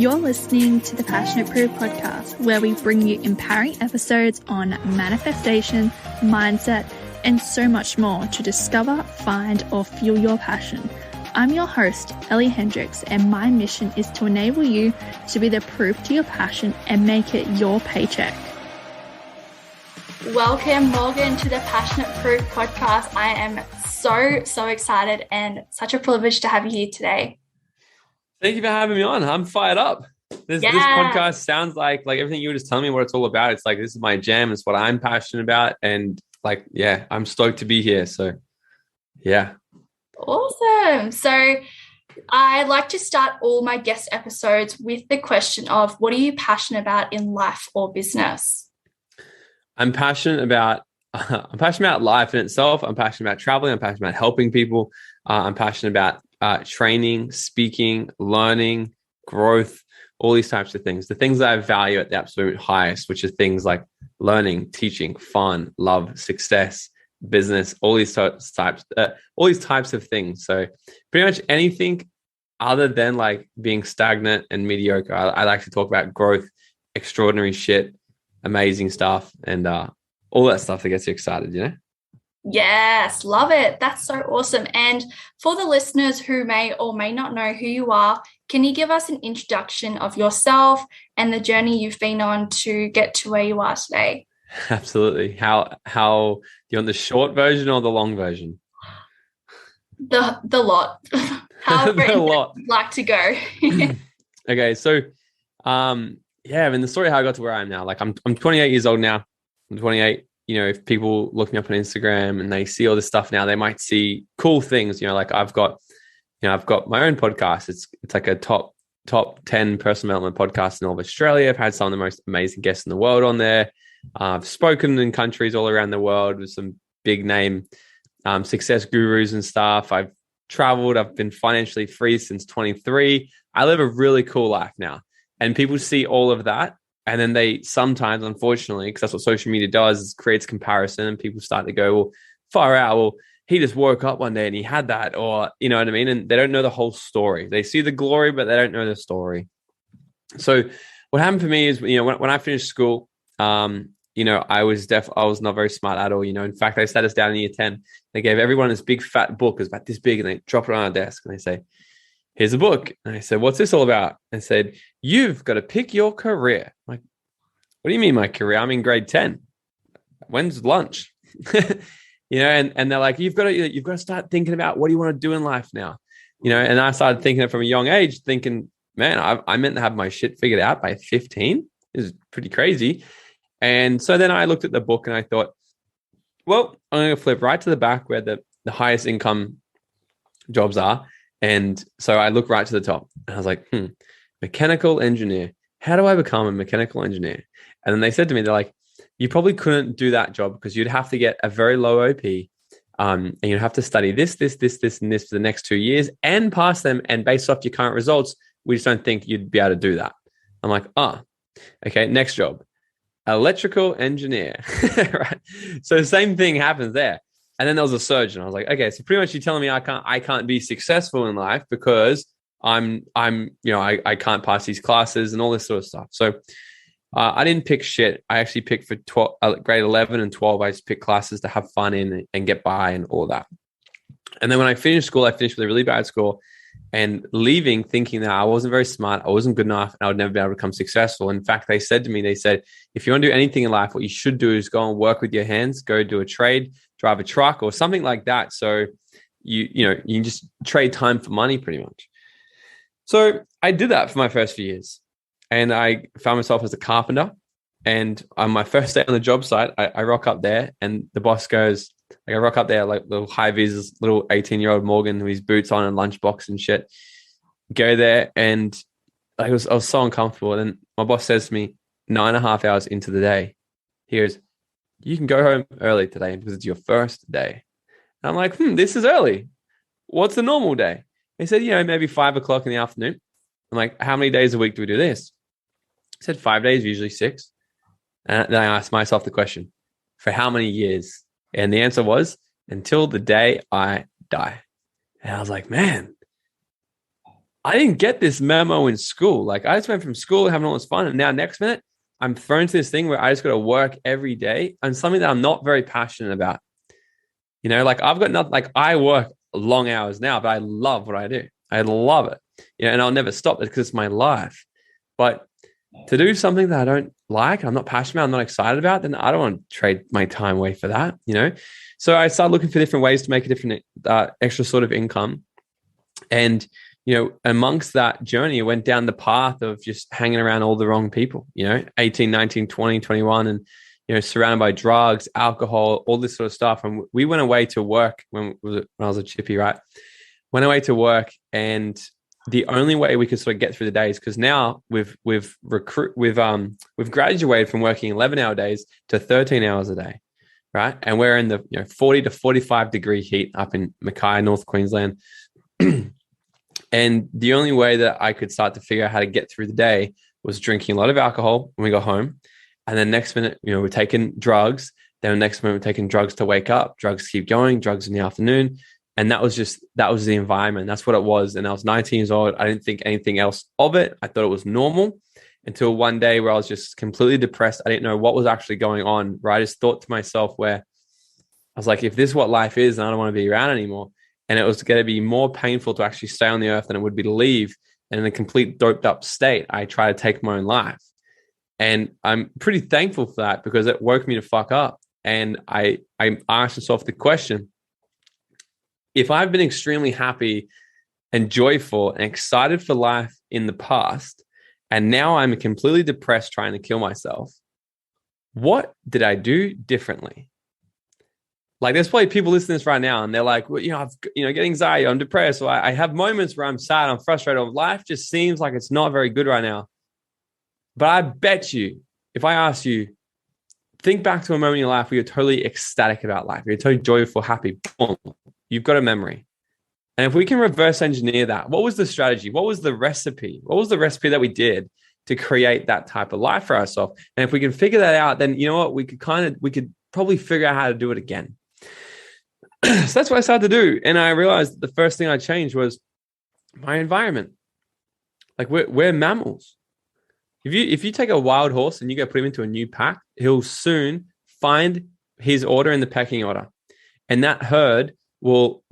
You're listening to the Passionate Proof podcast, where we bring you empowering episodes on manifestation, mindset, and so much more to discover, find, or fuel your passion. I'm your host, Ellie Hendricks, and my mission is to enable you to be the proof to your passion and make it your paycheck. Welcome, Morgan, to the Passionate Proof podcast. I am so excited and such a privilege to have you here today. Thank you for having me on. I'm fired up. This podcast sounds like everything you were just telling me what it's all about. It's like, this is my jam. It's what I'm passionate about. And I'm stoked to be here. So, yeah. Awesome. So I like to start all my guest episodes with the question of, what are you passionate about in life or business? I'm passionate about life in itself. I'm passionate about traveling. I'm passionate about helping people. I'm passionate about training, speaking, learning, growth, all these types of things. The things that I value at the absolute highest, which are things like learning, teaching, fun, love, success, business, all these types of things. So pretty much anything other than like being stagnant and mediocre. I like to talk about growth, extraordinary shit, amazing stuff, and all that stuff that gets you excited, you know? Yes, love it. That's so awesome. And for the listeners who may or may not know who you are, can you give us an introduction of yourself and the journey you've been on to get to where you are today? Absolutely. How you want the short version or the long version? The lot. How the lot. Like to go. Okay, so the story how I got to where I am now. Like I'm 28 years old now. I'm 28. You know, if people look me up on Instagram and they see all this stuff now, they might see cool things. You know, like I've got my own podcast. It's like a top 10 personal development podcast in all of Australia. I've had some of the most amazing guests in the world on there. I've spoken in countries all around the world with some big name success gurus and stuff. I've traveled. I've been financially free since 23. I live a really cool life now. And people see all of that. And then they sometimes, unfortunately, because that's what social media does, is creates comparison, and people start to go, well, far out. Well, he just woke up one day and he had that, or you know what I mean? And they don't know the whole story. They see the glory, but they don't know the story. So what happened for me is, you know, when I finished school, I was not very smart at all. You know, in fact, they sat us down in year 10. They gave everyone this big fat book. It was about this big, and they drop it on our desk and they say, here's a book. And I said, what's this all about? And said, you've got to pick your career. I'm like, what do you mean my career? I'm in grade 10. When's lunch? You know, and they're like, you've got to start thinking about what do you want to do in life now? You know, and I started thinking it from a young age, thinking, man, I meant to have my shit figured out by 15. This is pretty crazy. And so then I looked at the book and I thought, well, I'm going to flip right to the back where the highest income jobs are. And so I look right to the top and I was like, mechanical engineer. How do I become a mechanical engineer? And then they said to me, they're like, you probably couldn't do that job because you'd have to get a very low OP. And you'd have to study this, and this for the next 2 years and pass them. And based off your current results, we just don't think you'd be able to do that. I'm like, okay, next job, electrical engineer. Right. So the same thing happens there. And then there was a surgeon. I was like, okay, so pretty much you're telling me I can't be successful in life because I can't pass these classes and all this sort of stuff. So I didn't pick shit. I actually picked for grade 11 and 12. I just picked classes to have fun in and get by and all that. And then when I finished school, I finished with a really bad score and leaving thinking that I wasn't very smart. I wasn't good enough and I would never be able to become successful. In fact, they said, if you want to do anything in life, what you should do is go and work with your hands, go do a trade, drive a truck or something like that. So you can just trade time for money pretty much. So I did that for my first few years and I found myself as a carpenter. And on my first day on the job site, I rock up there and the boss goes, I rock up there like little high vis, little 18-year-old Morgan with his boots on and lunchbox and shit. Go there and I was so uncomfortable. And then my boss says to me, 9.5 hours into the day, he goes, you can go home early today because it's your first day. And I'm like, this is early. What's the normal day? He said, maybe 5 o'clock in the afternoon. I'm like, how many days a week do we do this? He said 5 days, usually 6. And then I asked myself the question, for how many years? And the answer was, until the day I die. And I was like, man, I didn't get this memo in school. Like I just went from school having all this fun, and now next minute I'm thrown to this thing where I just got to work every day on something that I'm not very passionate about. You know, like I've got nothing. Like I work long hours now, but I love what I do. I love it. You know, and I'll never stop it because it's my life. But to do something that I don't like, I'm not passionate about, I'm not excited about, then I don't want to trade my time away for that. You know, so I started looking for different ways to make a different extra sort of income, and you know, amongst that journey, I went down the path of just hanging around all the wrong people, you know, 18, 19, 20, 21, and, you know, surrounded by drugs, alcohol, all this sort of stuff. And we went away to work when I was a chippy, right? Went away to work, and the only way we could sort of get through the days, because now we've graduated from working 11-hour days to 13 hours a day, right? And we're in the 40 to 45 degree heat up in Mackay, North Queensland. And the only way that I could start to figure out how to get through the day was drinking a lot of alcohol when we got home. And then next minute, we're taking drugs. Then the next minute, we're taking drugs to wake up. Drugs keep going, drugs in the afternoon. And that was the environment. That's what it was. And I was 19 years old. I didn't think anything else of it. I thought it was normal until one day where I was just completely depressed. I didn't know what was actually going on. Where I just thought to myself, where I was like, if this is what life is, then I don't want to be around anymore. And it was going to be more painful to actually stay on the earth than it would be to leave. And in a complete doped up state, I tried to take my own life. And I'm pretty thankful for that, because it woke me to fuck up. And I asked myself the question, if I've been extremely happy and joyful and excited for life in the past, and now I'm completely depressed trying to kill myself, what did I do differently? Like, there's probably people listening to this right now and they're like, well, I've get anxiety, I'm depressed. So I have moments where I'm sad, I'm frustrated. Life just seems like it's not very good right now. But I bet you, if I ask you, think back to a moment in your life where you're totally ecstatic about life, you're totally joyful, happy, boom, you've got a memory. And if we can reverse engineer that, what was the strategy? What was the recipe? What was the recipe that we did to create that type of life for ourselves? And if we can figure that out, then you know what? We could probably figure out how to do it again. So that's what I started to do. And I realized the first thing I changed was my environment. Like we're mammals. If you take a wild horse and you go put him into a new pack, he'll soon find his order in the pecking order. And that herd will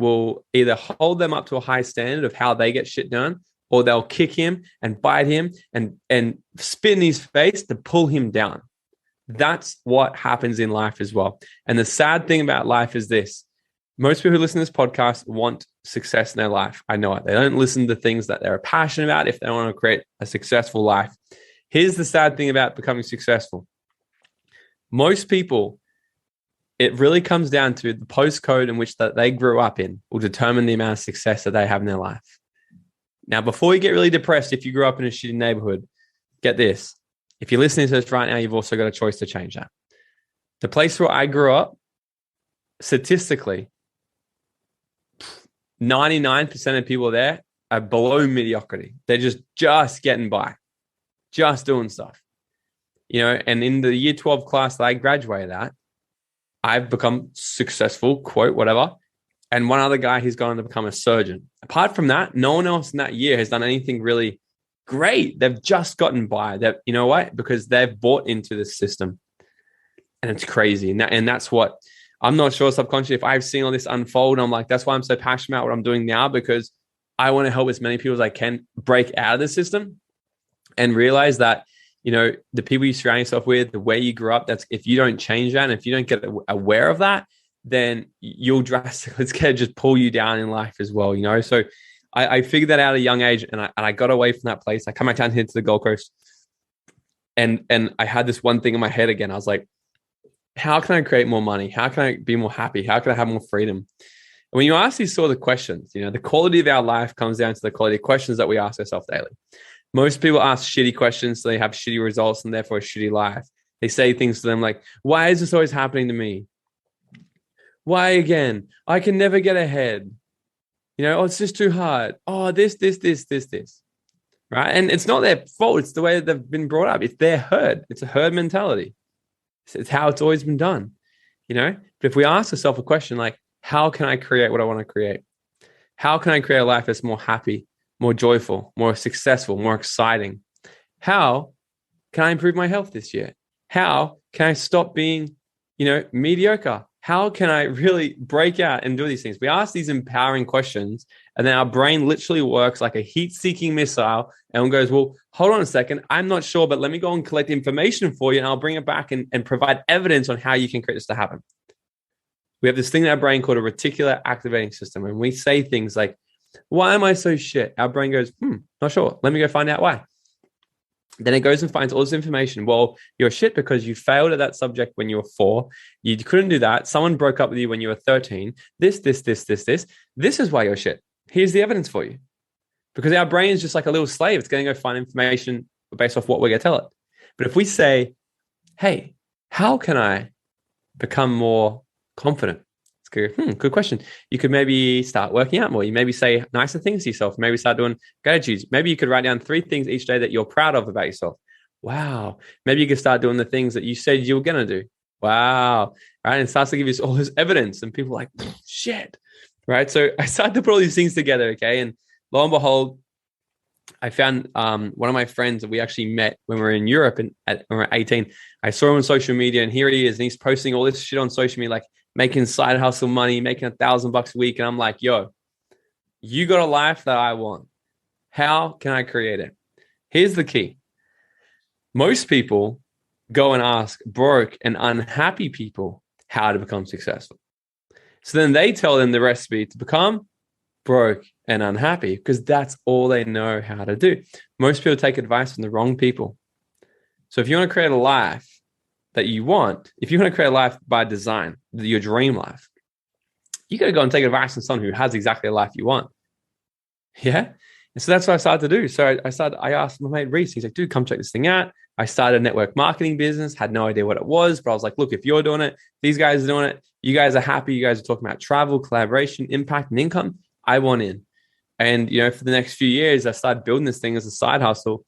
either hold them up to a high standard of how they get shit done, or they'll kick him and bite him and spit in his face to pull him down. That's what happens in life as well. And the sad thing about life is this. Most people who listen to this podcast want success in their life. I know it. They don't listen to things that they're passionate about if they want to create a successful life. Here's the sad thing about becoming successful. Most people, it really comes down to the postcode in which that they grew up in will determine the amount of success that they have in their life. Now, before you get really depressed, if you grew up in a shitty neighborhood, get this. If you're listening to this right now, you've also got a choice to change that. The place where I grew up, statistically, 99% of people there are below mediocrity. They're just getting by, just doing stuff. And in the year 12 class that I graduated at, I've become successful, quote, whatever. And one other guy, he's gone to become a surgeon. Apart from that, no one else in that year has done anything really great. They've just gotten by. That, you know what? Because they've bought into this system. And it's crazy. And that's what I'm not sure subconsciously, if I've seen all this unfold, I'm like, that's why I'm so passionate about what I'm doing now, because I want to help as many people as I can break out of the system and realize that, the people you surround yourself with, the way you grew up, that's, if you don't change that, and if you don't get aware of that, then you'll drastically, it's going to just pull you down in life as well, So I figured that out at a young age, and I got away from that place. I come back down here to the Gold Coast, and I had this one thing in my head again. I was like, how can I create more money? How can I be more happy? How can I have more freedom? And when you ask these sort of questions, the quality of our life comes down to the quality of questions that we ask ourselves daily. Most people ask shitty questions, so they have shitty results and therefore a shitty life. They say things to them like, why is this always happening to me? Why again? I can never get ahead. Oh, it's just too hard. Oh, this. Right? And it's not their fault. It's the way that they've been brought up. It's their herd. It's a herd mentality. It's how it's always been done. But if we ask ourselves a question like, how can I create what I want to create? How can I create a life that's more happy, more joyful, more successful, more exciting? How can I improve my health this year? How can I stop being, mediocre? How can I really break out and do these things? We ask these empowering questions, and then our brain literally works like a heat-seeking missile and goes, well, hold on a second. I'm not sure, but let me go and collect information for you, and I'll bring it back and provide evidence on how you can create this to happen. We have this thing in our brain called a reticular activating system. And we say things like, why am I so shit? Our brain goes, not sure. Let me go find out why. Then it goes and finds all this information. Well, you're shit because you failed at that subject when you were 4. You couldn't do that. Someone broke up with you when you were 13. This. This is why you're shit. Here's the evidence for you. Because our brain is just like a little slave. It's going to go find information based off what we're going to tell it. But if we say, hey, how can I become more confident? Good question. You could maybe start working out more. You maybe say nicer things to yourself. Maybe start doing gratitudes. Maybe you could write down 3 things each day that you're proud of about yourself. Wow. Maybe you could start doing the things that you said you were going to do. Wow. Right. And it starts to give you all this evidence, and people are like, shit. Right. So I started to put all these things together. Okay. And lo and behold, I found one of my friends that we actually met when we were in Europe when we were 18. I saw him on social media, and here he is. And he's posting all this shit on social media, like making side hustle money, making $1,000 a week. And I'm like, yo, you got a life that I want. How can I create it? Here's the key. Most people go and ask broke and unhappy people how to become successful. So then they tell them the recipe to become broke and unhappy, because that's all they know how to do. Most people take advice from the wrong people. So if you want to create a life that you want, if you want to create a life by design, your dream life, you got to go and take advice from someone who has exactly the life you want. Yeah. And so that's what I started to do. So I asked my mate Reese, he's like, dude, come check this thing out. I started a network marketing business, had no idea what it was, but I was like, look, if you're doing it, these guys are doing it, you guys are happy, you guys are talking about travel, collaboration, impact, and income, I want in. And, for the next few years, I started building this thing as a side hustle.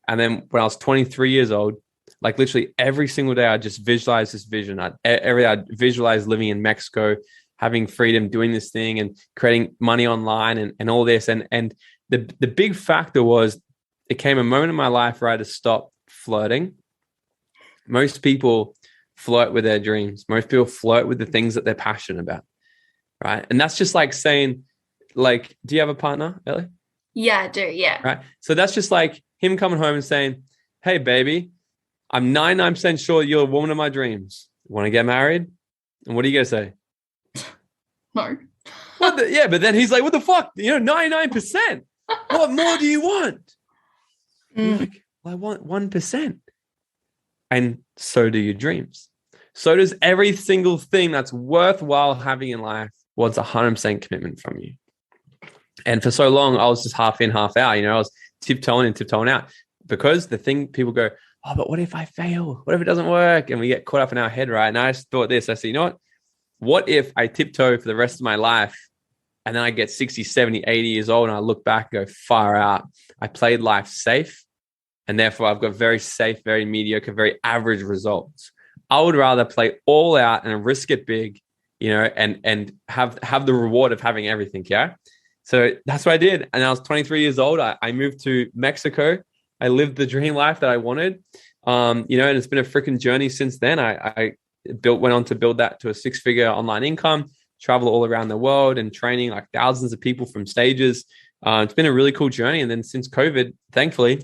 And then when I was 23 years old, like literally every single day, I just visualized this vision. I'd visualize living in Mexico, having freedom, doing this thing and creating money online and all this. And the big factor was it came a moment in my life where I had to stop flirting. Most people flirt with their dreams. Most people flirt with the things that they're passionate about, right? And that's just like saying, like, do you have a partner, Ellie? Yeah, I do. Yeah. Right. So that's just like him coming home and saying, hey, baby, I'm 99% sure you're a woman of my dreams. Want to get married? And what are you going to say? No. Yeah, but then he's like, what the fuck? 99%. What more do you want? Like, well, I want 1%. And so do your dreams. So does every single thing that's worthwhile having in life wants 100% commitment from you. And for so long, I was just half in, half out. I was tiptoeing in, tiptoeing out. Because the thing, people go, oh, but what if I fail? What if it doesn't work? And we get caught up in our head, right? And I just thought this. I said, you know what? What if I tiptoe for the rest of my life and then I get 60, 70, 80 years old and I look back and go, far out. I played life safe. And therefore, I've got very safe, very mediocre, very average results. I would rather play all out and risk it big, and have the reward of having everything. Yeah. So that's what I did. And I was 23 years old. I moved to Mexico. I lived the dream life that I wanted. And it's been a freaking journey since then. I went on to build that to a 6-figure online income, travel all around the world and training like thousands of people from stages. It's been a really cool journey. And then since COVID, thankfully,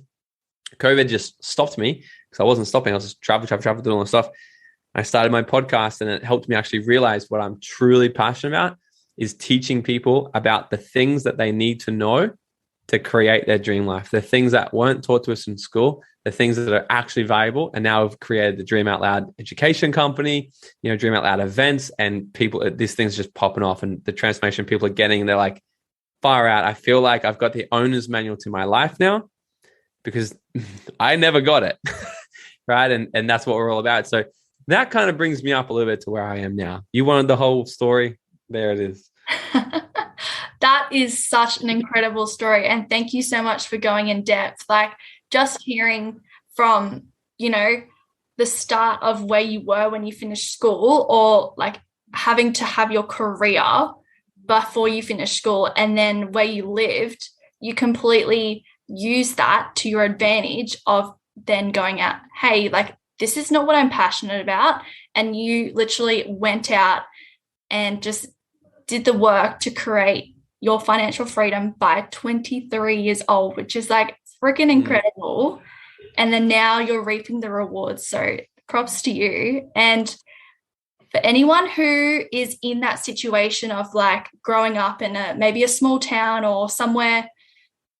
COVID just stopped me because I wasn't stopping. I was just travel, doing all this stuff. I started my podcast, and it helped me actually realize what I'm truly passionate about is teaching people about the things that they need to know to create their dream life, the things that weren't taught to us in school, the things that are actually valuable. And now I've created the Dream Out Loud education company, Dream Out Loud events, and people, this thing's just popping off, and the transformation people are getting, and they're like, far out. I feel like I've got the owner's manual to my life now because I never got it. Right. And that's what we're all about. So that kind of brings me up a little bit to where I am now. You wanted the whole story? There it is. That is such an incredible story. And thank you so much for going in depth. Like just hearing from, the start of where you were when you finished school, or like having to have your career before you finished school, and then where you lived you completely use that to your advantage of then going out, hey, like, this is not what I'm passionate about. And you literally went out and just did the work to create your financial freedom by 23 years old, which is like freaking incredible. And then now you're reaping the rewards. So props to you. And for anyone who is in that situation of like growing up in maybe a small town or somewhere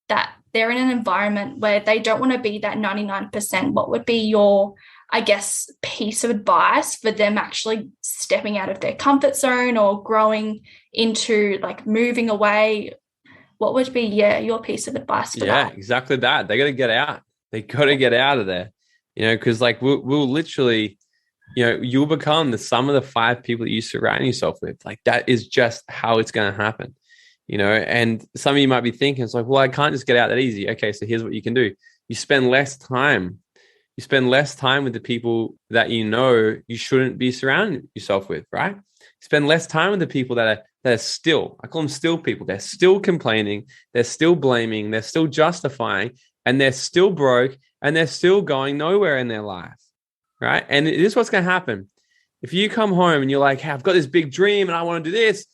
that they're in an environment where they don't want to be that 99%, what would be your, I guess, piece of advice for them actually stepping out of their comfort zone or growing into like moving away? What would be, your piece of advice for that? Yeah, exactly that. They got to get out. They got to get out of there, because like we'll literally, you'll become the sum of the 5 people that you surround yourself with. Like that is just how it's going to happen, and some of you might be thinking, it's like, well, I can't just get out that easy. Okay, so here's what you can do. You spend less time. You spend less time with the people that you shouldn't be surrounding yourself with, right? Spend less time with the people that are still, I call them still people. They're still complaining. They're still blaming. They're still justifying, and they're still broke, and they're still going nowhere in their life, right? And this is what's going to happen. If you come home and you're like, hey, I've got this big dream and I want to do this.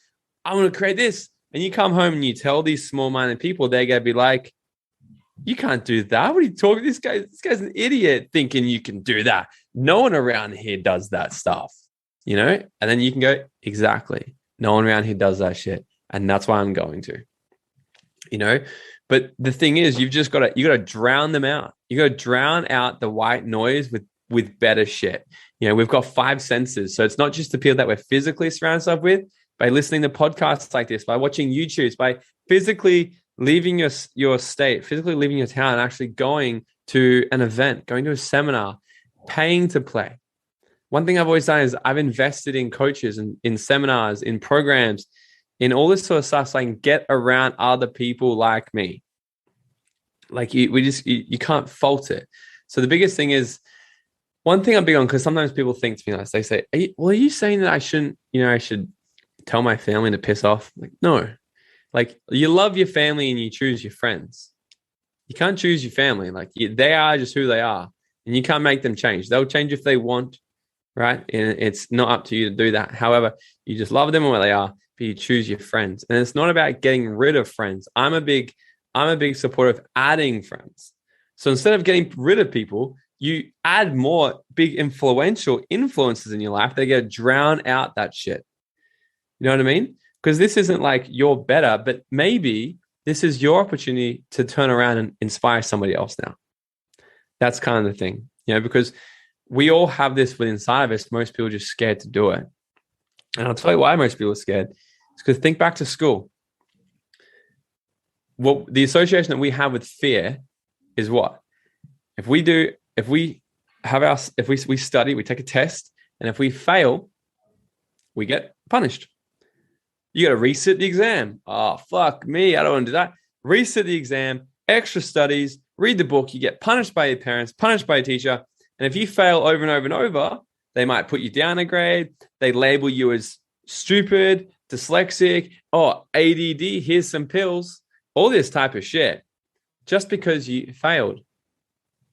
I want to create this. And you come home and you tell these small-minded people, they're going to be like, you can't do that. What are you talking? This guy's an idiot thinking you can do that. No one around here does that stuff, And then you can go, exactly. No one around here does that shit. And that's why I'm going to, But the thing is, you got to drown them out. You got to drown out the white noise with better shit. We've got 5 senses. So it's not just the people that we're physically surrounded ourselves with, by listening to podcasts like this, by watching YouTubes, by physically leaving your state, physically leaving your town, actually going to an event, going to a seminar, paying to play. One thing I've always done is I've invested in coaches and in seminars, in programs, in all this sort of stuff so I can get around other people like me. Like you can't fault it. So the biggest thing is, one thing I'm big on, because sometimes people think to me, like, they say, are you saying that I shouldn't, I should tell my family to piss off? Like, no. Like, you love your family and you choose your friends. You can't choose your family. Like, they are just who they are, and you can't make them change. They'll change if they want, right? And it's not up to you to do that. However, you just love them where they are, but you choose your friends. And it's not about getting rid of friends. I'm a big supporter of adding friends. So instead of getting rid of people, you add more big influential influences in your life. They get drown out that shit. You know what I mean? Because this isn't like you're better, but maybe this is your opportunity to turn around and inspire somebody else now. That's kind of the thing, because we all have this within inside of us. Most people are just scared to do it. And I'll tell you why most people are scared. It's because think back to school. Well, the association that we have with fear is what? If we study, we take a test, and if we fail, we get punished. You got to resit the exam. Oh, fuck me. I don't want to do that. Resit the exam, extra studies, read the book. You get punished by your parents, punished by a teacher. And if you fail over and over and over, they might put you down a grade. They label you as stupid, dyslexic, ADD, here's some pills, all this type of shit, just because you failed.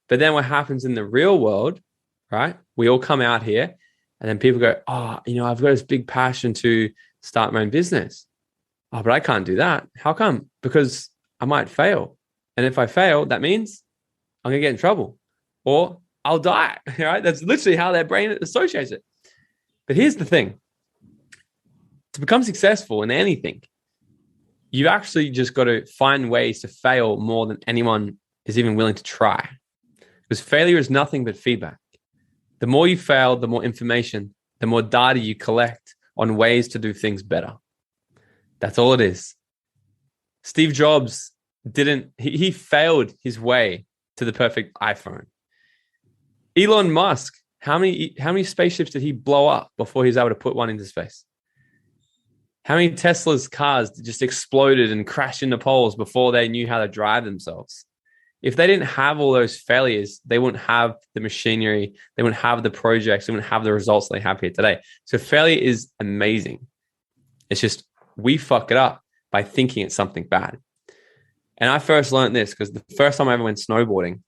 But then what happens in the real world, right? We all come out here and then people go, I've got this big passion to start my own business. Oh, but I can't do that. How come? Because I might fail. And if I fail, that means I'm going to get in trouble or I'll die, right? That's literally how their brain associates it. But here's the thing. To become successful in anything, you've actually just got to find ways to fail more than anyone is even willing to try. Because failure is nothing but feedback. The more you fail, the more information, the more data you collect on ways to do things better. That's all it is. Steve Jobs he failed his way to the perfect iPhone. Elon Musk, how many spaceships did he blow up before he was able to put one into space? How many Tesla's cars just exploded and crashed into poles before they knew how to drive themselves? If they didn't have all those failures, they wouldn't have the machinery, they wouldn't have the projects, they wouldn't have the results they have here today. So failure is amazing. It's just we fuck it up by thinking it's something bad. And I first learned this because the first time I ever went snowboarding,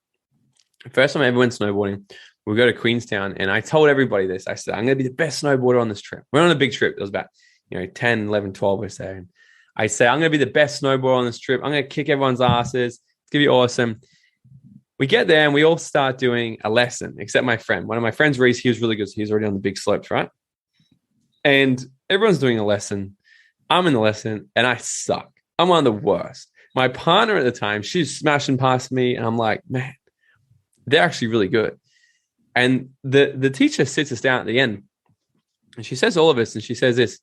we go to Queenstown, and I told everybody this. I said, I'm going to be the best snowboarder on this trip. We're on a big trip. It was about 10, 11, 12 or so. And I say, I'm going to be the best snowboarder on this trip. I'm going to kick everyone's asses. It's going to be awesome. We get there and we all start doing a lesson, except my friend. One of my friends, Reese, he was really good. So he was already on the big slopes, right? And everyone's doing a lesson. I'm in the lesson and I suck. I'm one of the worst. My partner at the time, she's smashing past me and I'm like, man, they're actually really good. And the teacher sits us down at the end and she says all of us, and she says this: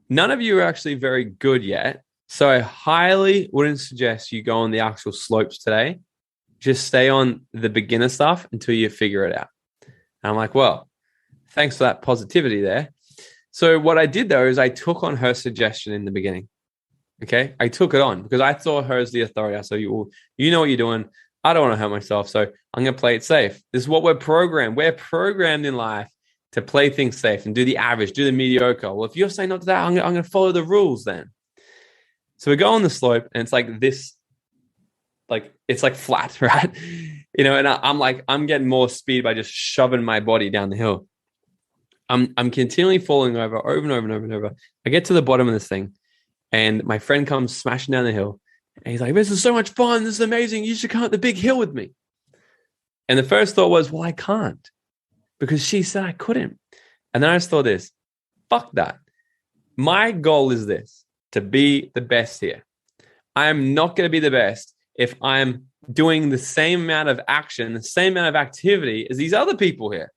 none of you are actually very good yet. So I highly wouldn't suggest you go on the actual slopes today. Just stay on the beginner stuff until you figure it out. And I'm like, well, thanks for that positivity there. So what I did though is I took on her suggestion in the beginning. Okay. I took it on because I saw her as the authority. I said, you know what you're doing. I don't want to hurt myself. So I'm going to play it safe. This is what we're programmed. We're programmed in life to play things safe and do the average, do the mediocre. Well, if you're saying not to that, I'm going to follow the rules then. So we go on the slope and it's like this, like it's like flat, right? And I'm getting more speed by just shoving my body down the hill. I'm continually falling over and over and over and over. I get to the bottom of this thing and my friend comes smashing down the hill. And he's like, this is so much fun. This is amazing. You should come up the big hill with me. And the first thought was, well, I can't because she said I couldn't. And then I just thought this, fuck that. My goal is this, to be the best here. I'm not going to be the best if I'm doing the same amount of action, the same amount of activity as these other people here.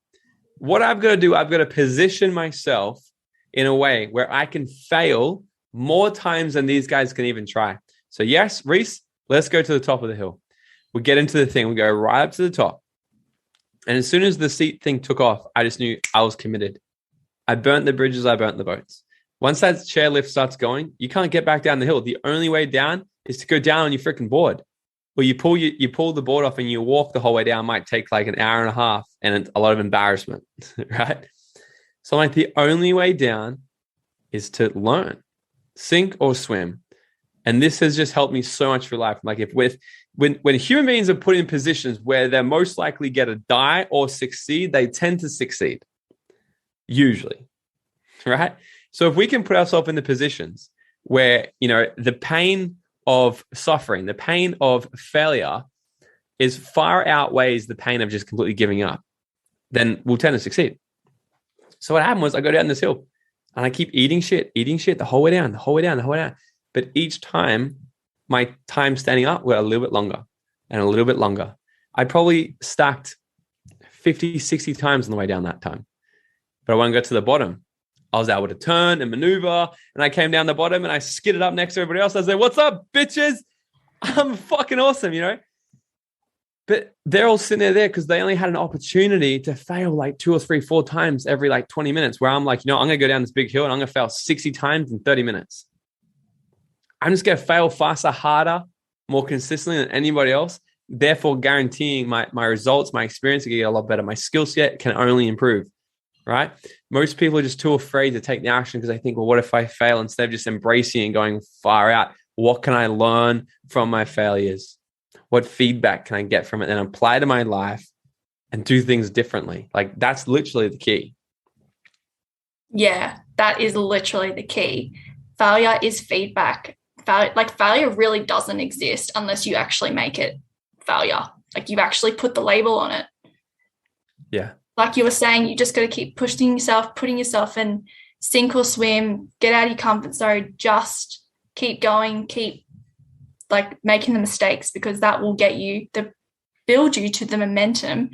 What I've got to do, I've got to position myself in a way where I can fail more times than these guys can even try. So yes, Reese, let's go to the top of the hill. We get into the thing. We go right up to the top. And as soon as the seat thing took off, I just knew I was committed. I burnt the bridges. I burnt the boats. Once that chairlift starts going, you can't get back down the hill. The only way down is to go down on your freaking board. Well, you pull the board off and you walk the whole way down. Might take like an hour and a half and a lot of embarrassment, right? So like the only way down is to learn, sink or swim. And this has just helped me so much for life. Like when human beings are put in positions where they're most likely get to die or succeed, they tend to succeed, usually, right? So if we can put ourselves in the positions where, the pain of suffering, the pain of failure is far outweighs the pain of just completely giving up, then we'll tend to succeed. So what happened was I go down this hill and I keep eating shit the whole way down. But each time, my time standing up got a little bit longer and a little bit longer. I probably stacked 50, 60 times on the way down that time. But when I got to the bottom, I was able to turn and maneuver, and I came down the bottom and I skidded up next to everybody else. I was like, what's up, bitches? I'm fucking awesome, But they're all sitting there because they only had an opportunity to fail like 2 or 3, 4 times every like 20 minutes, where I'm like, I'm going to go down this big hill and I'm going to fail 60 times in 30 minutes. I'm just going to fail faster, harder, more consistently than anybody else, therefore guaranteeing my results, my experience to get a lot better. My skill set can only improve, right? Most people are just too afraid to take the action because they think, well, what if I fail? Instead of just embracing and going far out, what can I learn from my failures? What feedback can I get from it and apply to my life and do things differently? Like that's literally the key. Yeah, that is literally the key. Failure is feedback. Failure really doesn't exist unless you actually make it failure. Like you've actually put the label on it. Yeah. Like you were saying, you just got to keep pushing yourself, putting yourself in, sink or swim, get out of your comfort zone, just keep going, keep like making the mistakes, because that will build you to the momentum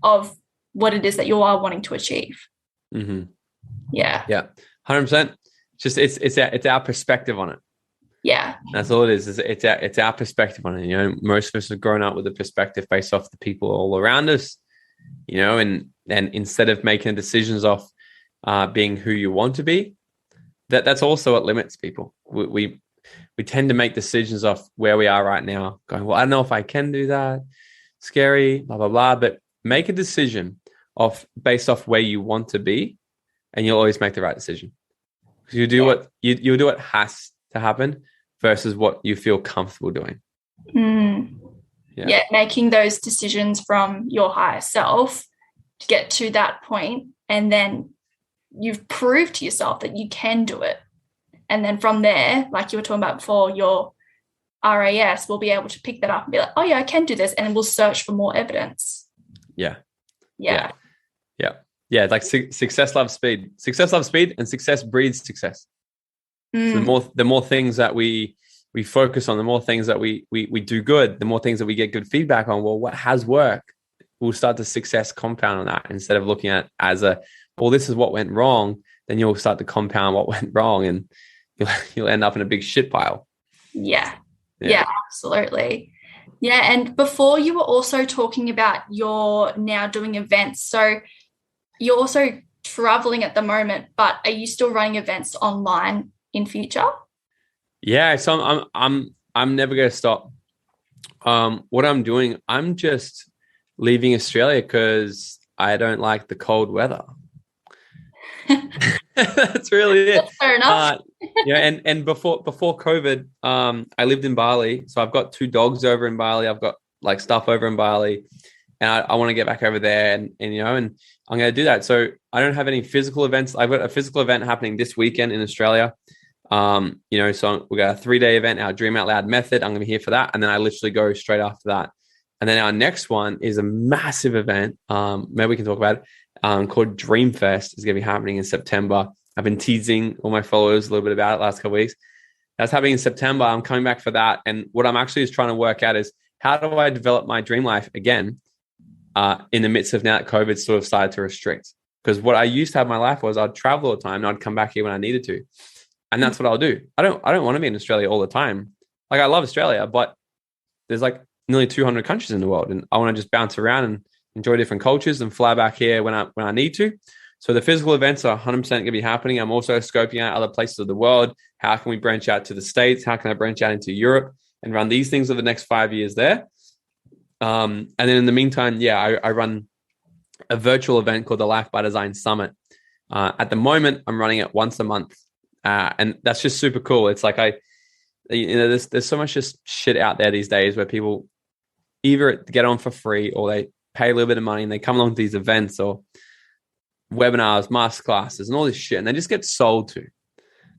of what it is that you are wanting to achieve. Mm-hmm. Yeah. Yeah. 100%. Just it's our perspective on it. Yeah. That's all it is. It's our perspective on it. Most of us have grown up with a perspective based off the people all around us, and instead of making decisions off being who you want to be, that's also what limits people. We tend to make decisions off where we are right now, going, well, I don't know if I can do that. Scary, blah, blah, blah. But make a decision based off where you want to be, and you'll always make the right decision. Because you'll do what has to happen versus what you feel comfortable doing. Yeah, making those decisions from your higher self to get to that point, and then you've proved to yourself that you can do it. And then from there, like you were talking about before, your RAS will be able to pick that up and be like, oh yeah, I can do this, and we'll search for more evidence. Yeah. Like success loves speed. Success loves speed, and success breeds success. So the more things that we focus on, the more things that we do good, the more things that we get good feedback on. Well, what has worked? We'll start to success compound on that, instead of looking at as this is what went wrong. Then you'll start to compound what went wrong, and you'll end up in a big shit pile. Yeah, absolutely. Yeah, and before you were also talking about you're now doing events. So you're also traveling at the moment, but are you still running events online in future? Yeah, so I'm never going to stop. What I'm doing, I'm just leaving Australia because I don't like the cold weather. That's really it. That's fair enough. And before COVID, I lived in Bali, so I've got 2 dogs over in Bali. I've got like stuff over in Bali, and I want to get back over there, and I'm going to do that. So I don't have any physical events. I've got a physical event happening this weekend in Australia. So we got a 3-day event, our Dream Out Loud method. I'm going to be here for that, and then I literally go straight after that. And then our next one is a massive event. Maybe we can talk about it. Called Dreamfest. Is going to be happening in September. I've been teasing all my followers a little bit about it last couple of weeks. That's happening in September. I'm coming back for that. And what I'm actually trying to work out is, how do I develop my dream life again in the midst of now that COVID sort of started to restrict? Because what I used to have my life was I'd travel all the time and I'd come back here when I needed to. And that's what I'll do. I don't want to be in Australia all the time. Like, I love Australia, but there's like nearly 200 countries in the world, and I want to just bounce around and enjoy different cultures and fly back here when I need to. So the physical events are 100% going to be happening. I'm also scoping out other places of the world. How can we branch out to the States? How can I branch out into Europe and run these things over the next 5 years there? And then in the meantime, I run a virtual event called the Life by Design Summit. At the moment, I'm running it once a month. And that's just super cool. It's like there's so much just shit out there these days where people either get on for free, or they pay a little bit of money and they come along to these events or webinars, masterclasses, and all this shit, and they just get sold to.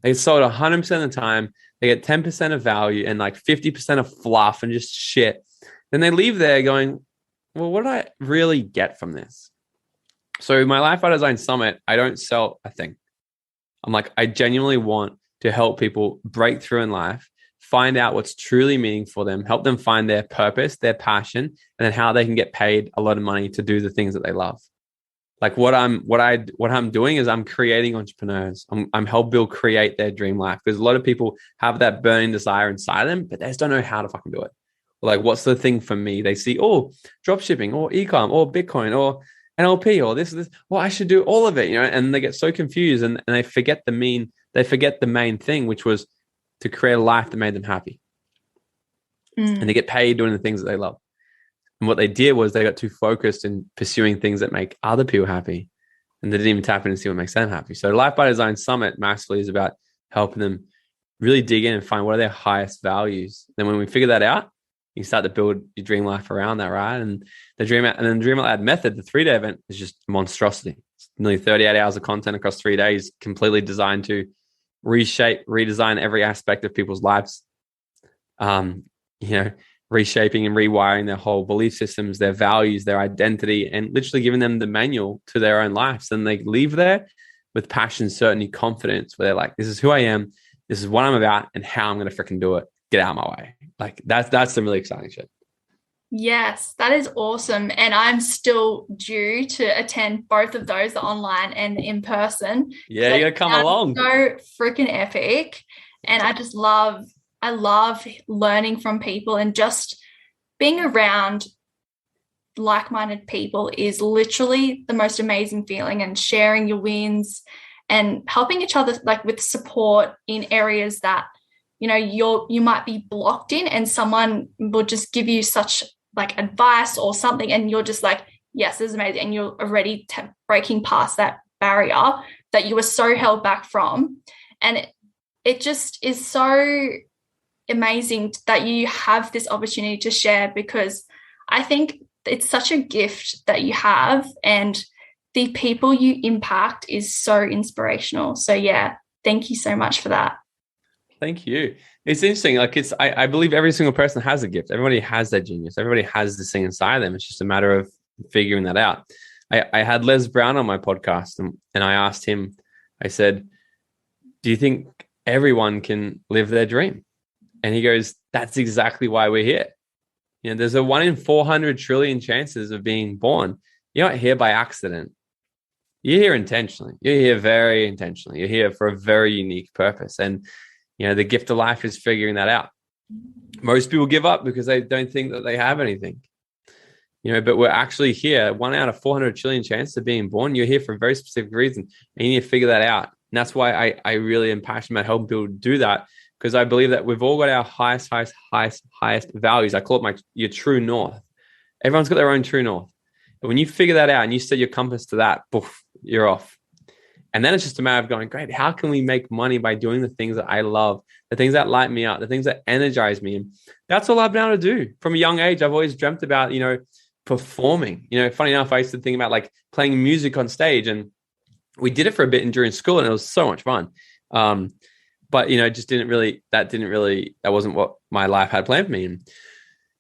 They get sold 100% of the time. They get 10% of value and like 50% of fluff and just shit. Then they leave there going, well, what did I really get from this? So my Life by Design Summit, I don't sell a thing. I'm like, I genuinely want to help people break through in life, find out what's truly meaningful for them, help them find their purpose, their passion, and then how they can get paid a lot of money to do the things that they love. Like what I'm doing is I'm creating entrepreneurs. I'm helping create their dream life, because a lot of people have that burning desire inside of them, but they just don't know how to fucking do it. Like, what's the thing for me? They see, drop shipping or e-com or Bitcoin or NLP or this. Well, I should do all of it, and they get so confused and they forget the main thing, which was to create a life that made them happy. And they get paid doing the things that they love. And what they did was they got too focused in pursuing things that make other people happy, and they didn't even tap in and see what makes them happy. So Life by Design Summit massively is about helping them really dig in and find what are their highest values. Then when we figure that out, you start to build your dream life around that, right? And the Dream Out Loud method, the 3-day event, is just monstrosity. It's nearly 38 hours of content across 3 days, completely designed to reshape, redesign every aspect of people's lives. Reshaping and rewiring their whole belief systems, their values, their identity, and literally giving them the manual to their own lives. And they leave there with passion, certainty, confidence, where they're like, this is who I am, this is what I'm about, and how I'm going to freaking do it. Get out of my way. Like that's some really exciting shit. Yes, that is awesome. And I'm still due to attend both of those, the online and the in person. Yeah, you gotta come along. So freaking epic. And I love learning from people, and just being around like-minded people is literally the most amazing feeling, and sharing your wins and helping each other, like with support in areas that, you might be blocked in, and someone will just give you such like advice or something, and you're just like, yes, this is amazing. And you're already breaking past that barrier that you were so held back from. And it just is so amazing that you have this opportunity to share, because I think it's such a gift that you have, and the people you impact is so inspirational. So yeah, thank you so much for that. Thank you. It's interesting. Like I believe every single person has a gift. Everybody has their genius. Everybody has this thing inside them. It's just a matter of figuring that out. I had Les Brown on my podcast, and I asked him, I said, do you think everyone can live their dream? And he goes, that's exactly why we're here. You know, there's a 1 in 400 trillion chances of being born. You're not here by accident. You're here intentionally. You're here very intentionally. You're here for a very unique purpose. And, you know, the gift of life is figuring that out. Most people give up because they don't think that they have anything. You know, but we're actually here, 1 out of 400 trillion chances of being born. You're here for a very specific reason, and you need to figure that out. And that's why I really am passionate about helping people do that, because I believe that we've all got our highest values. I call it your true north. Everyone's got their own true north. And when you figure that out and you set your compass to that, poof, you're off. And then it's just a matter of going, great, how can we make money by doing the things that I love, the things that light me up, the things that energize me? And that's all I've been able to do. From a young age, I've always dreamt about, you know, performing. You know, funny enough, I used to think about like playing music on stage, and we did it for a bit during school, and it was so much fun. But, you know, that wasn't what my life had planned for me. And,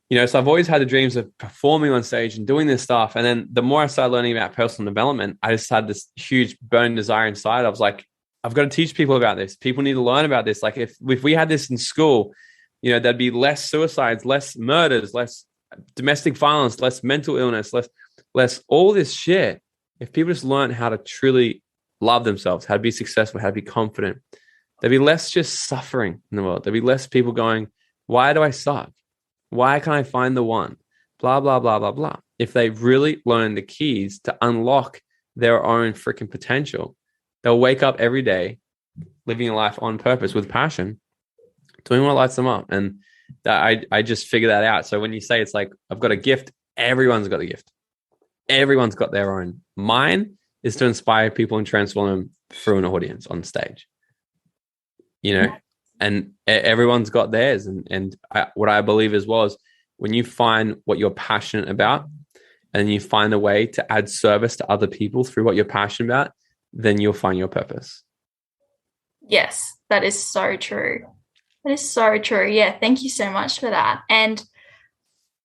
you know, so I've always had the dreams of performing on stage and doing this stuff. And then the more I started learning about personal development, I just had this huge burning desire inside. I was like, I've got to teach people about this. People need to learn about this. Like if we had this in school, you know, there'd be less suicides, less murders, less domestic violence, less mental illness, less all this shit. If people just learn how to truly love themselves, how to be successful, how to be confident, there'd be less just suffering in the world. There'd be less people going, why do I suck? Why can't I find the one? Blah, blah, blah, blah, blah. If they really learn the keys to unlock their own freaking potential, they'll wake up every day living a life on purpose with passion, doing what lights them up. And that I just figured that out. So when you say it's like, I've got a gift, everyone's got a gift. Everyone's got their own. Mine is to inspire people and transform them through an audience on stage. You know, and everyone's got theirs. And what I believe as well is when you find what you're passionate about and you find a way to add service to other people through what you're passionate about, then you'll find your purpose. Yes, that is so true. That is so true. Yeah, thank you so much for that. And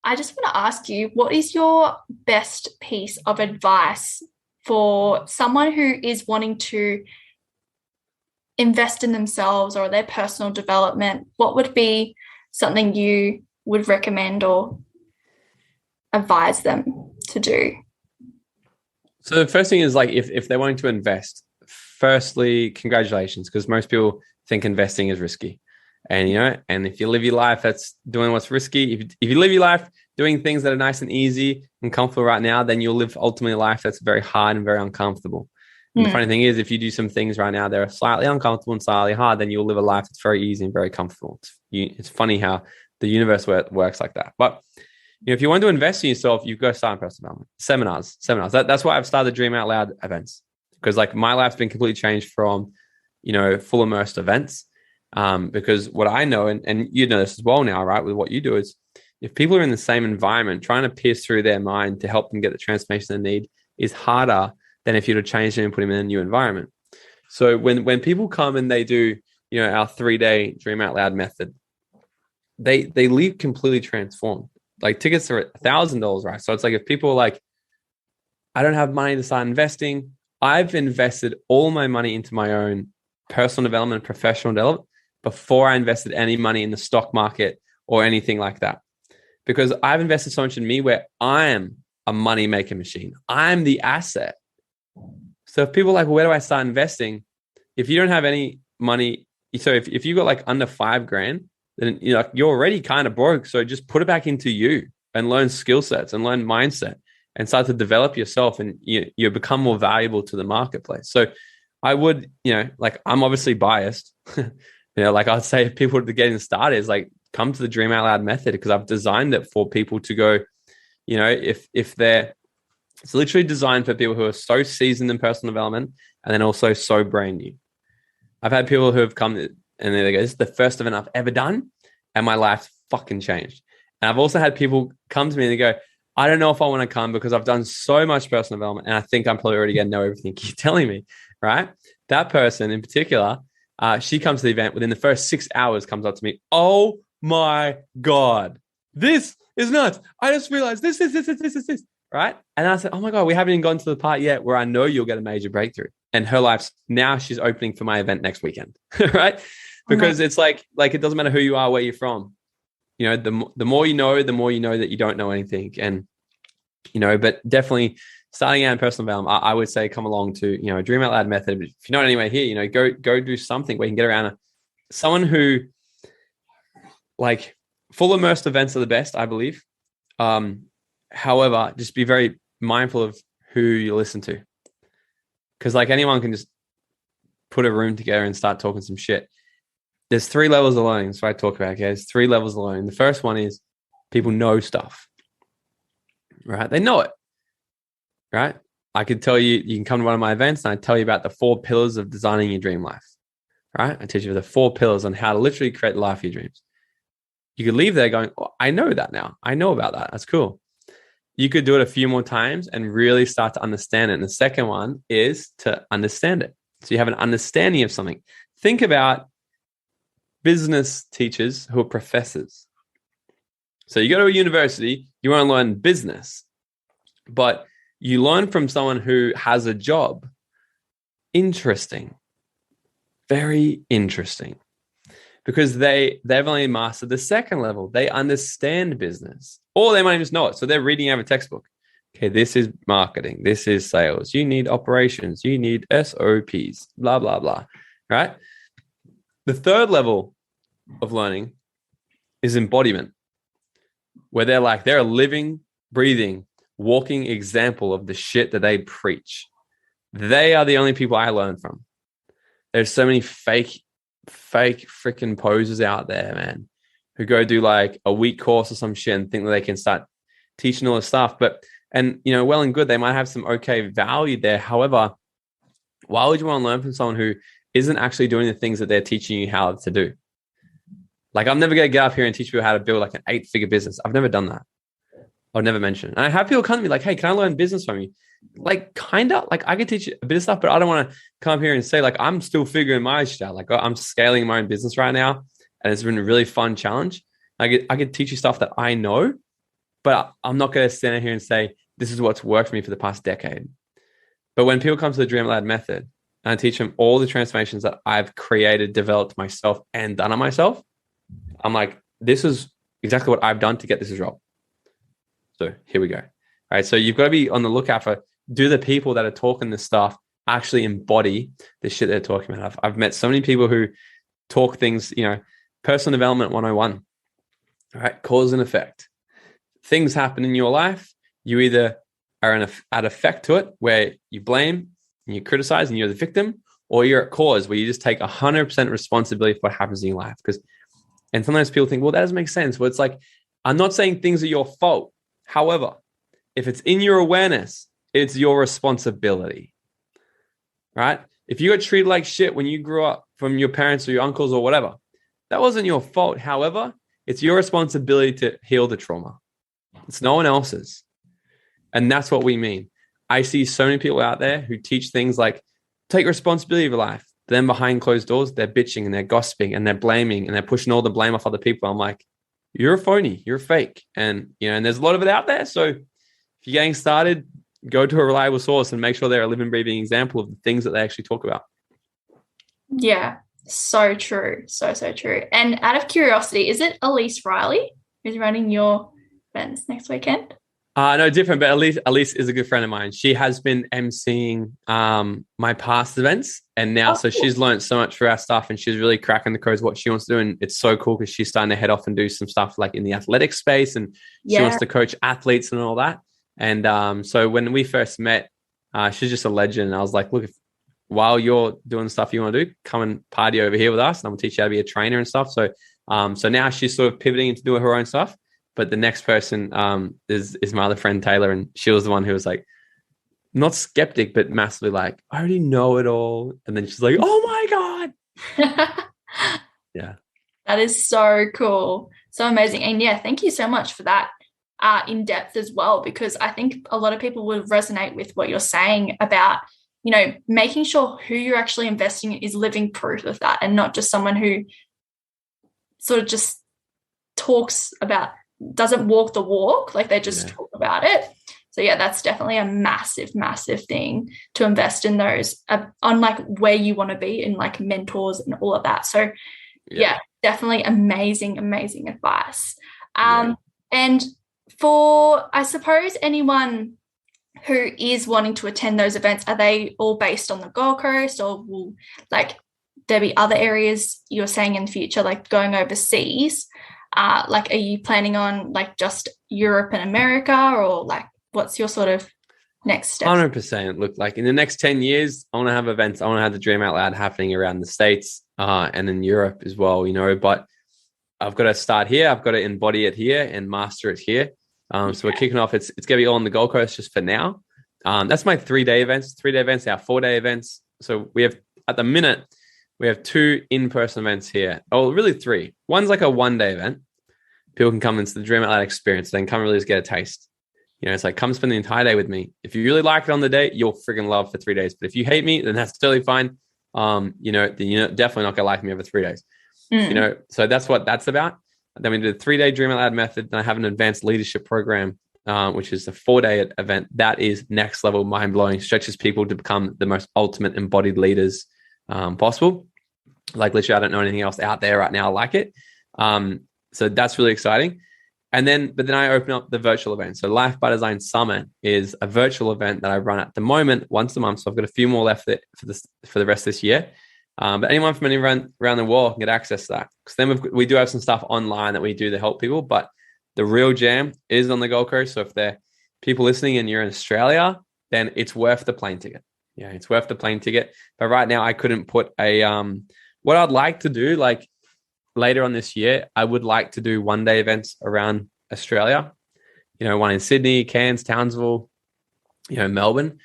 I just want to ask you, what is your best piece of advice for someone who is wanting to invest in themselves or their personal development? What would be something you would recommend or advise them to do? So the first thing is like, if they're wanting to invest, firstly, congratulations, because most people think investing is risky. And, you know, and if you live your life, that's doing what's risky. If you live your life doing things that are nice and easy and comfortable right now, then you'll live ultimately a life that's very hard and very uncomfortable. And the funny thing is, if you do some things right now that are slightly uncomfortable and slightly hard, then you'll live a life that's very easy and very comfortable. It's funny how the universe works like that. But you know, if you want to invest in yourself, you've got to start in personal development. Seminars. That's why I've started Dream Out Loud events, because like my life's been completely changed from, you know, full immersed events. Because what I know, and you know this as well now, right, with what you do, is if people are in the same environment, trying to pierce through their mind to help them get the transformation they need is harder than if you were to change them and put them in a new environment. So when people come and they do, you know, our 3-day Dream Out Loud method, they leave completely transformed. Like tickets are $1,000, right? So it's like if people are like, I don't have money to start investing, I've invested all my money into my own personal development, professional development before I invested any money in the stock market or anything like that. Because I've invested so much in me where I am a money making machine. I'm the asset. So if people are like, well, where do I start investing? If you don't have any money, so if you got like under $5,000, then you know you're already kind of broke. So just put it back into you and learn skill sets and learn mindset and start to develop yourself, and you become more valuable to the marketplace. So I would, you know, like I'm obviously biased, you know, like I'd say if people are getting started is like come to the Dream Out Loud method, because I've designed it for people to go, you know, if it's literally designed for people who are so seasoned in personal development and then also so brand new. I've had people who have come and they go, this is the first event I've ever done. and my life fucking changed. And I've also had people come to me and they go, I don't know if I want to come because I've done so much personal development and I think I'm probably already going to know everything you're telling me, right? That person in particular, she comes to the event within the first 6 hours, comes up to me, oh my God, this is nuts. I just realized this, right? And I said, oh my God, we haven't even gone to the part yet where I know you'll get a major breakthrough. And her life's now she's opening for my event next weekend, right? Because it's like it doesn't matter who you are, where you're from. You know, the more you know that you don't know anything. And, you know, but definitely starting out in personal development, I would say come along to, you know, Dream Out Loud method. But if you're not anywhere here, you know, go do something where you can get around someone who, like, full immersed events are the best, I believe. However, just be very mindful of who you listen to. Because like anyone can just put a room together and start talking some shit. There's 3 levels of learning. So I talk about, okay, there's 3 levels of learning. The first one is people know stuff, right? They know it, right? I could tell you, you can come to one of my events and I tell you about the 4 pillars of designing your dream life, right? I teach you the 4 pillars on how to literally create the life of your dreams. You could leave there going, oh, I know that now. I know about that. That's cool. You could do it a few more times and really start to understand it. And the second one is to understand it. So you have an understanding of something. Think about business teachers who are professors. So you go to a university, you want to learn business, but you learn from someone who has a job. Interesting. Very interesting. Because they've only mastered the second level. They understand business. Or they might just know it. So they're reading out of a textbook. Okay, this is marketing. This is sales. You need operations. You need SOPs, blah, blah, blah, right? The third level of learning is embodiment, where they're a living, breathing, walking example of the shit that they preach. They are the only people I learn from. There's so many fake freaking posers out there, man, who go do like a week course or some shit and think that they can start teaching all this stuff. And you know, well and good, they might have some okay value there. However, why would you want to learn from someone who isn't actually doing the things that they're teaching you how to do? Like, I'm never going to get up here and teach people how to build like an 8-figure business. I've never done that. I've never mentioned. And I have people come to me like, hey, can I learn business from you? Like, kind of, like I could teach you a bit of stuff, but I don't want to come up here and say like, I'm still figuring my shit out. Like, I'm scaling my own business right now. And it's been a really fun challenge. I could teach you stuff that I know, but I'm not going to stand here and say, this is what's worked for me for the past decade. But when people come to the Dream Out Loud method, and I teach them all the transformations that I've created, developed myself, and done on myself, I'm like, this is exactly what I've done to get this result. So here we go. All right. So you've got to be on the lookout for, do the people that are talking this stuff actually embody the shit they're talking about? I've met so many people who talk things, you know, personal development 101, all right, cause and effect. Things happen in your life. You either are at effect to it, where you blame and you criticize and you're the victim, or you're at cause, where you just take 100% responsibility for what happens in your life. And sometimes people think, well, that doesn't make sense. Well, it's like, I'm not saying things are your fault. However, if it's in your awareness, it's your responsibility, right? If you got treated like shit when you grew up from your parents or your uncles or whatever, that wasn't your fault. However, it's your responsibility to heal the trauma. It's no one else's. And that's what we mean. I see so many people out there who teach things like, take responsibility of your life. Then behind closed doors, they're bitching and they're gossiping and they're blaming and they're pushing all the blame off other people. I'm like, you're a phony, you're fake. And, you know, and there's a lot of it out there. So if you're getting started, go to a reliable source and make sure they're a living, breathing example of the things that they actually talk about. Yeah, so true. So true. And out of curiosity, is it Elise Riley who's running your events next weekend? No, different, but Elise is a good friend of mine. She has been emceeing my past events, and now so she's learned so much for our stuff, and she's really cracking the codes what she wants to do, and it's so cool because she's starting to head off and do some stuff like in the athletic space, and she wants to coach athletes and all that. And so when we first met, she's just a legend. And I was like, look, while you're doing the stuff you want to do, come and party over here with us, and I'm gonna teach you how to be a trainer and stuff. So now she's sort of pivoting into doing her own stuff. But the next person is my other friend, Taylor. And she was the one who was like, not skeptic, but massively like, I already know it all. And then she's like, oh my God. Yeah. That is so cool. So amazing. And yeah, thank you so much for that in depth as well, because I think a lot of people would resonate with what you're saying about, you know, making sure who you're actually investing in is living proof of that, and not just someone who sort of just talks about, doesn't walk the walk, like they just talk about it. So yeah, that's definitely a massive, massive thing to invest in those on like where you want to be, in like mentors and all of that. So yeah, definitely amazing, amazing advice. And for, I suppose, anyone who is wanting to attend those events, are they all based on the Gold Coast, or will like there be other areas you're saying in the future, like going overseas? Like, are you planning on like just Europe and America, or like what's your sort of next step? 100%. Look, like in the next 10 years, I want to have events. I want to have the Dream Out Loud happening around the States and in Europe as well, you know, but I've got to start here. I've got to embody it here and master it here. So we're kicking off. It's going to be all on the Gold Coast just for now. That's my 3-day events, our 4-day events. So we have, at the minute, we have 2 in-person events here. Oh, really 3. One's like a 1-day event. People can come into the Dream Out Loud experience. They can come really just get a taste. You know, it's like, come spend the entire day with me. If you really like it on the day, you'll freaking love for 3 days. But if you hate me, then that's totally fine. You know, then you're definitely not going to like me over 3 days. You know, so that's what that's about. Then we did a 3-day Dream Out Loud method. And I have an advanced leadership program, which is a 4-day event. That is next level, mind blowing, stretches people to become the most ultimate embodied leaders possible. Like literally, I don't know anything else out there right now like it. So that's really exciting. But then I open up the virtual event. So Life by Design Summit is a virtual event that I run at the moment once a month. So I've got a few more left for the rest of this year. But anyone from anywhere around the world can get access to that. Because then we do have some stuff online that we do to help people. But the real jam is on the Gold Coast. So if there are people listening and you're in Australia, then it's worth the plane ticket. Yeah, it's worth the plane ticket. But right now I couldn't put what I'd like to do, like later on this year, I would like to do 1-day events around Australia. You know, one in Sydney, Cairns, Townsville, you know, Melbourne.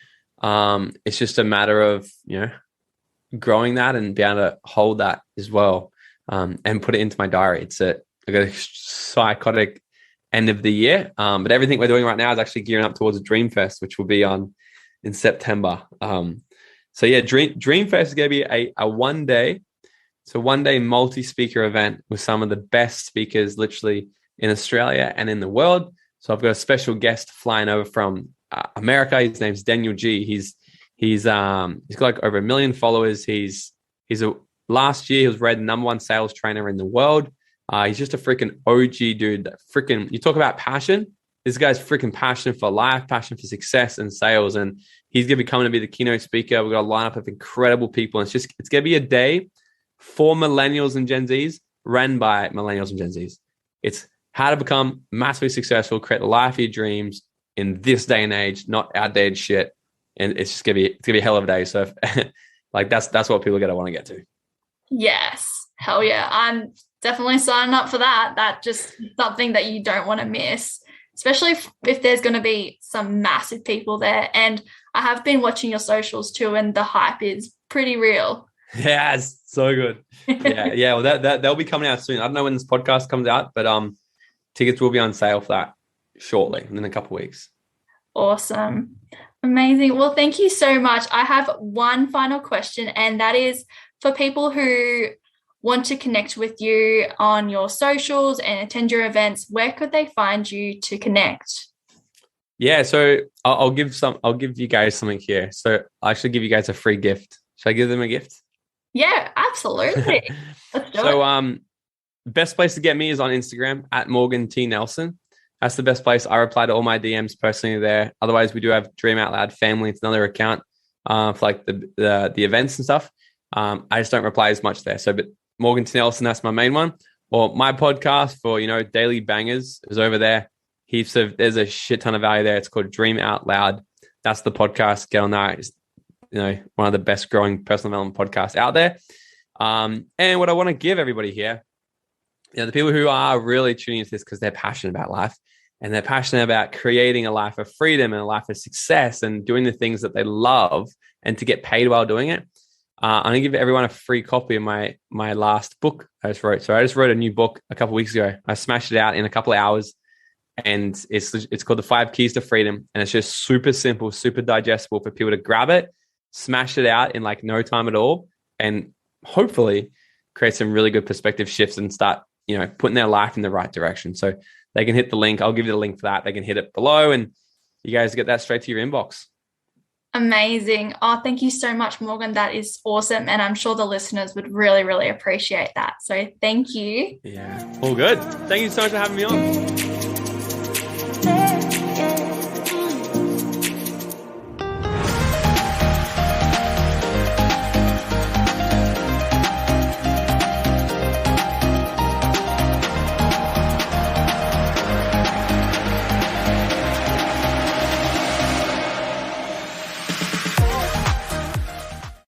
It's just a matter of, you know, growing that and be able to hold that as well, and put it into my diary. It's a psychotic end of the year, but everything we're doing right now is actually gearing up towards a Dreamfest, which will be in September. So yeah, Dreamfest is going to be a 1-day. So 1-day multi-speaker event with some of the best speakers literally in Australia and in the world. So I've got a special guest flying over from America. His name's Daniel G. He's got like over 1 million followers. Last year he was rated #1 sales trainer in the world. He's just a freaking OG dude. You talk about passion. This guy's freaking passionate for life, passion for success and sales. And he's going to be coming to be the keynote speaker. We've got a lineup of incredible people. And it's going to be a day for millennials and Gen Zs, ran by millennials and Gen Zs. It's how to become massively successful, create the life of your dreams in this day and age, not outdated shit. And it's just gonna be a hell of a day. So like that's what people are gonna want to get to. Yes. Hell yeah. I'm definitely signing up for that. That just something that you don't want to miss, especially if there's going to be some massive people there. And I have been watching your socials too, and the hype is pretty real. Yeah, it's so good. Yeah. Well, that'll be coming out soon. I don't know when this podcast comes out, but tickets will be on sale for that shortly, in a couple of weeks. Awesome. Amazing. Well, thank you so much. I have one final question, and that is for people who want to connect with you on your socials and attend your events, where could they find you to connect? Yeah, so I'll give you guys something here. So I should give you guys a free gift. Should I give them a gift? Yeah, absolutely. Let's do it. Best place to get me is on Instagram at Morgan T. Nelson. That's the best place. I reply to all my DMs personally there. Otherwise, we do have Dream Out Loud Family. It's another account for like the events and stuff. I just don't reply as much there. So, but Morgan T. Nelson, that's my main one. Or my podcast for, you know, Daily Bangers is over there. There's a shit ton of value there. It's called Dream Out Loud. That's the podcast. Get on that. It's, you know, one of the best growing personal development podcasts out there. And what I want to give everybody here, you know, the people who are really tuning into this because they're passionate about life and they're passionate about creating a life of freedom and a life of success and doing the things that they love and to get paid while doing it. I'm going to give everyone a free copy of my last book I just wrote. So I just wrote a new book a couple of weeks ago. I smashed it out in a couple of hours, and it's called The 5 Keys to Freedom. And it's just super simple, super digestible for people to grab it, smash it out in like no time at all, and hopefully create some really good perspective shifts and start, putting their life in the right direction. So they can hit the link. I'll give you the link for that. They can hit it below, and you guys get that straight to your inbox. Amazing. Oh, thank you so much, Morgan. That is awesome. And I'm sure the listeners would really, really appreciate that. So thank you. Yeah, all good. Thank you so much for having me on.